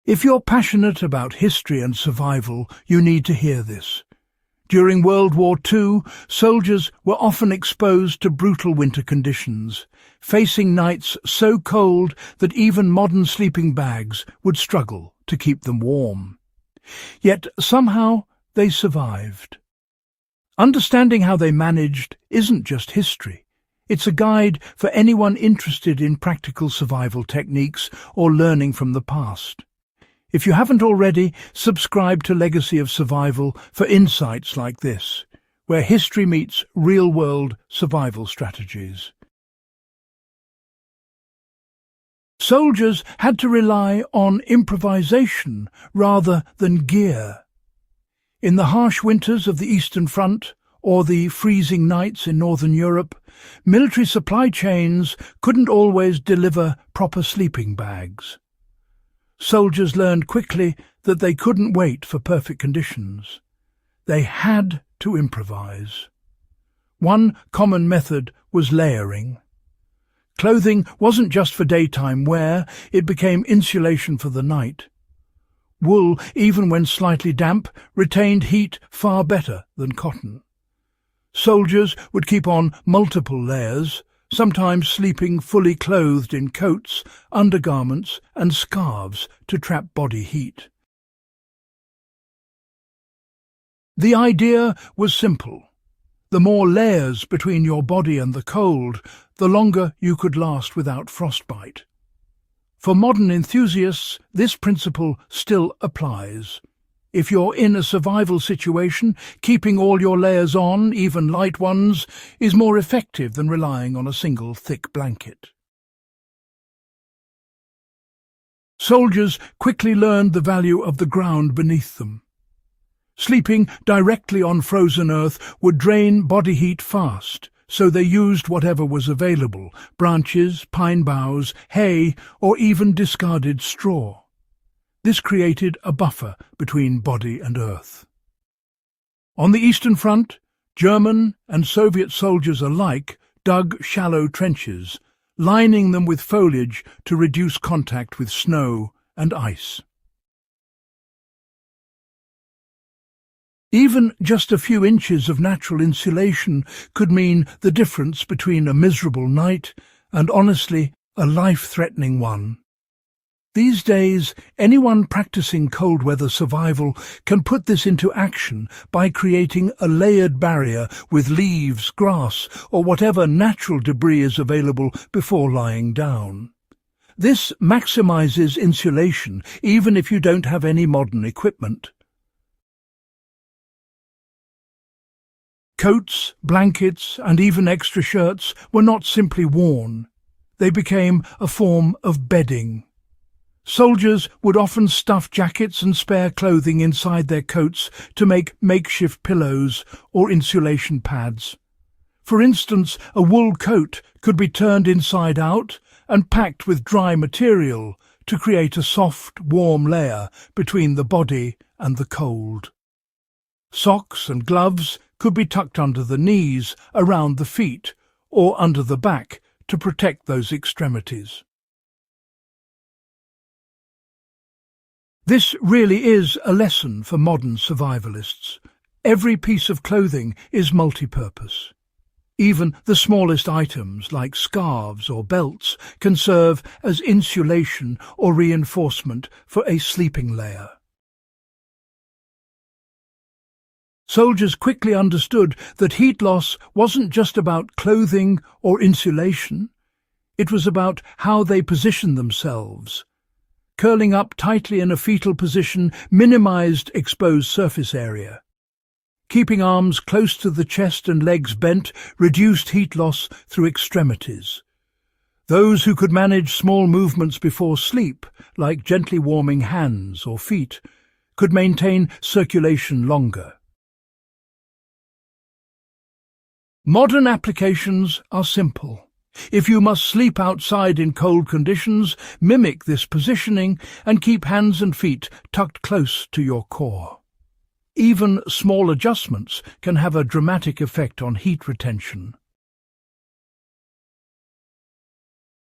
If you're passionate about history and survival, you need to hear this. During World War II, soldiers were often exposed to brutal winter conditions, facing nights so cold that even modern sleeping bags would struggle to keep them warm. Yet somehow they survived. Understanding how they managed isn't just history. It's a guide for anyone interested in practical survival techniques or learning from the past. If you haven't already, subscribe to Legacy of Survival for insights like this, where history meets real-world survival strategies. Soldiers had to rely on improvisation rather than gear. In the harsh winters of the Eastern Front, or the freezing nights in Northern Europe, military supply chains couldn't always deliver proper sleeping bags. Soldiers learned quickly that they couldn't wait for perfect conditions. They had to improvise. One common method was layering. Clothing wasn't just for daytime wear, it became insulation for the night. Wool, even when slightly damp, retained heat far better than cotton. Soldiers would keep on multiple layers, sometimes sleeping fully clothed in coats, undergarments and scarves to trap body heat. The idea was simple. The more layers between your body and the cold, the longer you could last without frostbite. For modern enthusiasts, this principle still applies. If you're in a survival situation, keeping all your layers on, even light ones, is more effective than relying on a single thick blanket. Soldiers quickly learned the value of the ground beneath them. Sleeping directly on frozen earth would drain body heat fast, so they used whatever was available: branches, pine boughs, hay, or even discarded straw. This created a buffer between body and earth. On the Eastern Front, German and Soviet soldiers alike dug shallow trenches, lining them with foliage to reduce contact with snow and ice. Even just a few inches of natural insulation could mean the difference between a miserable night and, honestly, a life-threatening one. These days, anyone practicing cold-weather survival can put this into action by creating a layered barrier with leaves, grass, or whatever natural debris is available before lying down. This maximizes insulation, even if you don't have any modern equipment. Coats, blankets, and even extra shirts were not simply worn. They became a form of bedding. Soldiers would often stuff jackets and spare clothing inside their coats to make makeshift pillows or insulation pads. For instance, a wool coat could be turned inside out and packed with dry material to create a soft, warm layer between the body and the cold. Socks and gloves could be tucked under the knees, around the feet, or under the back to protect those extremities. This really is a lesson for modern survivalists. Every piece of clothing is multi-purpose. Even the smallest items, like scarves or belts, can serve as insulation or reinforcement for a sleeping layer. Soldiers quickly understood that heat loss wasn't just about clothing or insulation. It was about how they positioned themselves. Curling up tightly in a fetal position minimized exposed surface area. Keeping arms close to the chest and legs bent reduced heat loss through extremities. Those who could manage small movements before sleep, like gently warming hands or feet, could maintain circulation longer. Modern applications are simple. If you must sleep outside in cold conditions, mimic this positioning and keep hands and feet tucked close to your core. Even small adjustments can have a dramatic effect on heat retention.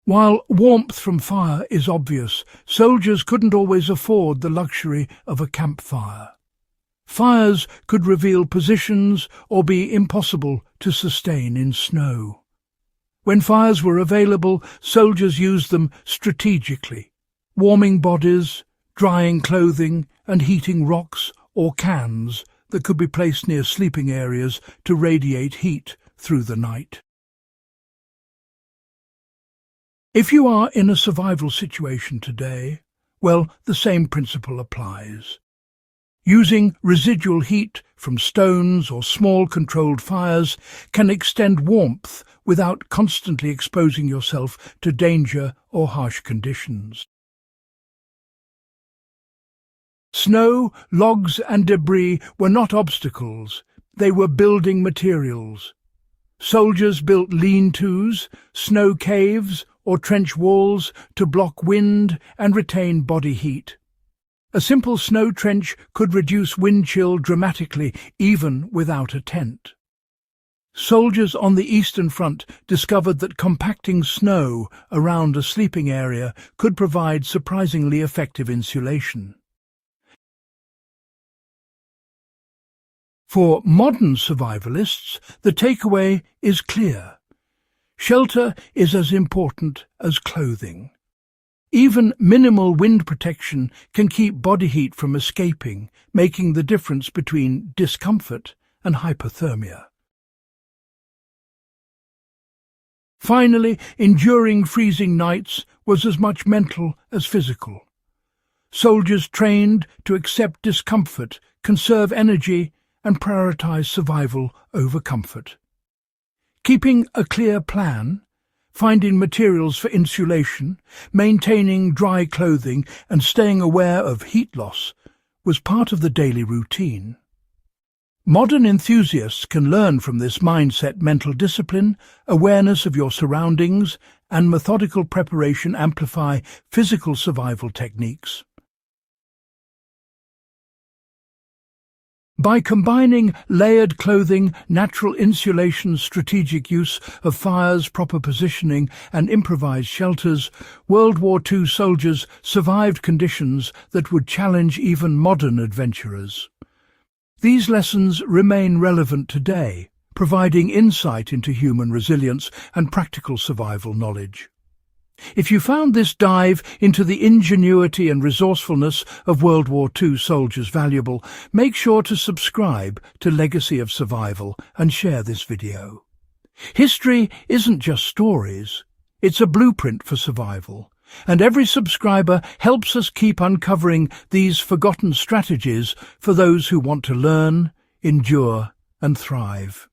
While warmth from fire is obvious, soldiers couldn't always afford the luxury of a campfire. Fires could reveal positions or be impossible to sustain in snow. When fires were available, soldiers used them strategically, warming bodies, drying clothing, and heating rocks or cans that could be placed near sleeping areas to radiate heat through the night. If you are in a survival situation today, well, the same principle applies. Using residual heat from stones or small controlled fires can extend warmth without constantly exposing yourself to danger or harsh conditions. Snow, logs and debris were not obstacles, they were building materials. Soldiers built lean-tos, snow caves or trench walls to block wind and retain body heat. A simple snow trench could reduce wind chill dramatically, even without a tent. Soldiers on the Eastern Front discovered that compacting snow around a sleeping area could provide surprisingly effective insulation. For modern survivalists, the takeaway is clear. Shelter is as important as clothing. Even minimal wind protection can keep body heat from escaping, making the difference between discomfort and hypothermia. Finally, enduring freezing nights was as much mental as physical. Soldiers trained to accept discomfort, conserve energy, and prioritize survival over comfort. Keeping a clear plan, finding materials for insulation, maintaining dry clothing, and staying aware of heat loss was part of the daily routine. Modern enthusiasts can learn from this mindset mental discipline, awareness of your surroundings, and methodical preparation amplify physical survival techniques. By combining layered clothing, natural insulation, strategic use of fires, proper positioning, and improvised shelters, World War II soldiers survived conditions that would challenge even modern adventurers. These lessons remain relevant today, providing insight into human resilience and practical survival knowledge. If you found this dive into the ingenuity and resourcefulness of World War II soldiers valuable, make sure to subscribe to Legacy of Survival and share this video. History isn't just stories, it's a blueprint for survival, and every subscriber helps us keep uncovering these forgotten strategies for those who want to learn, endure, and thrive.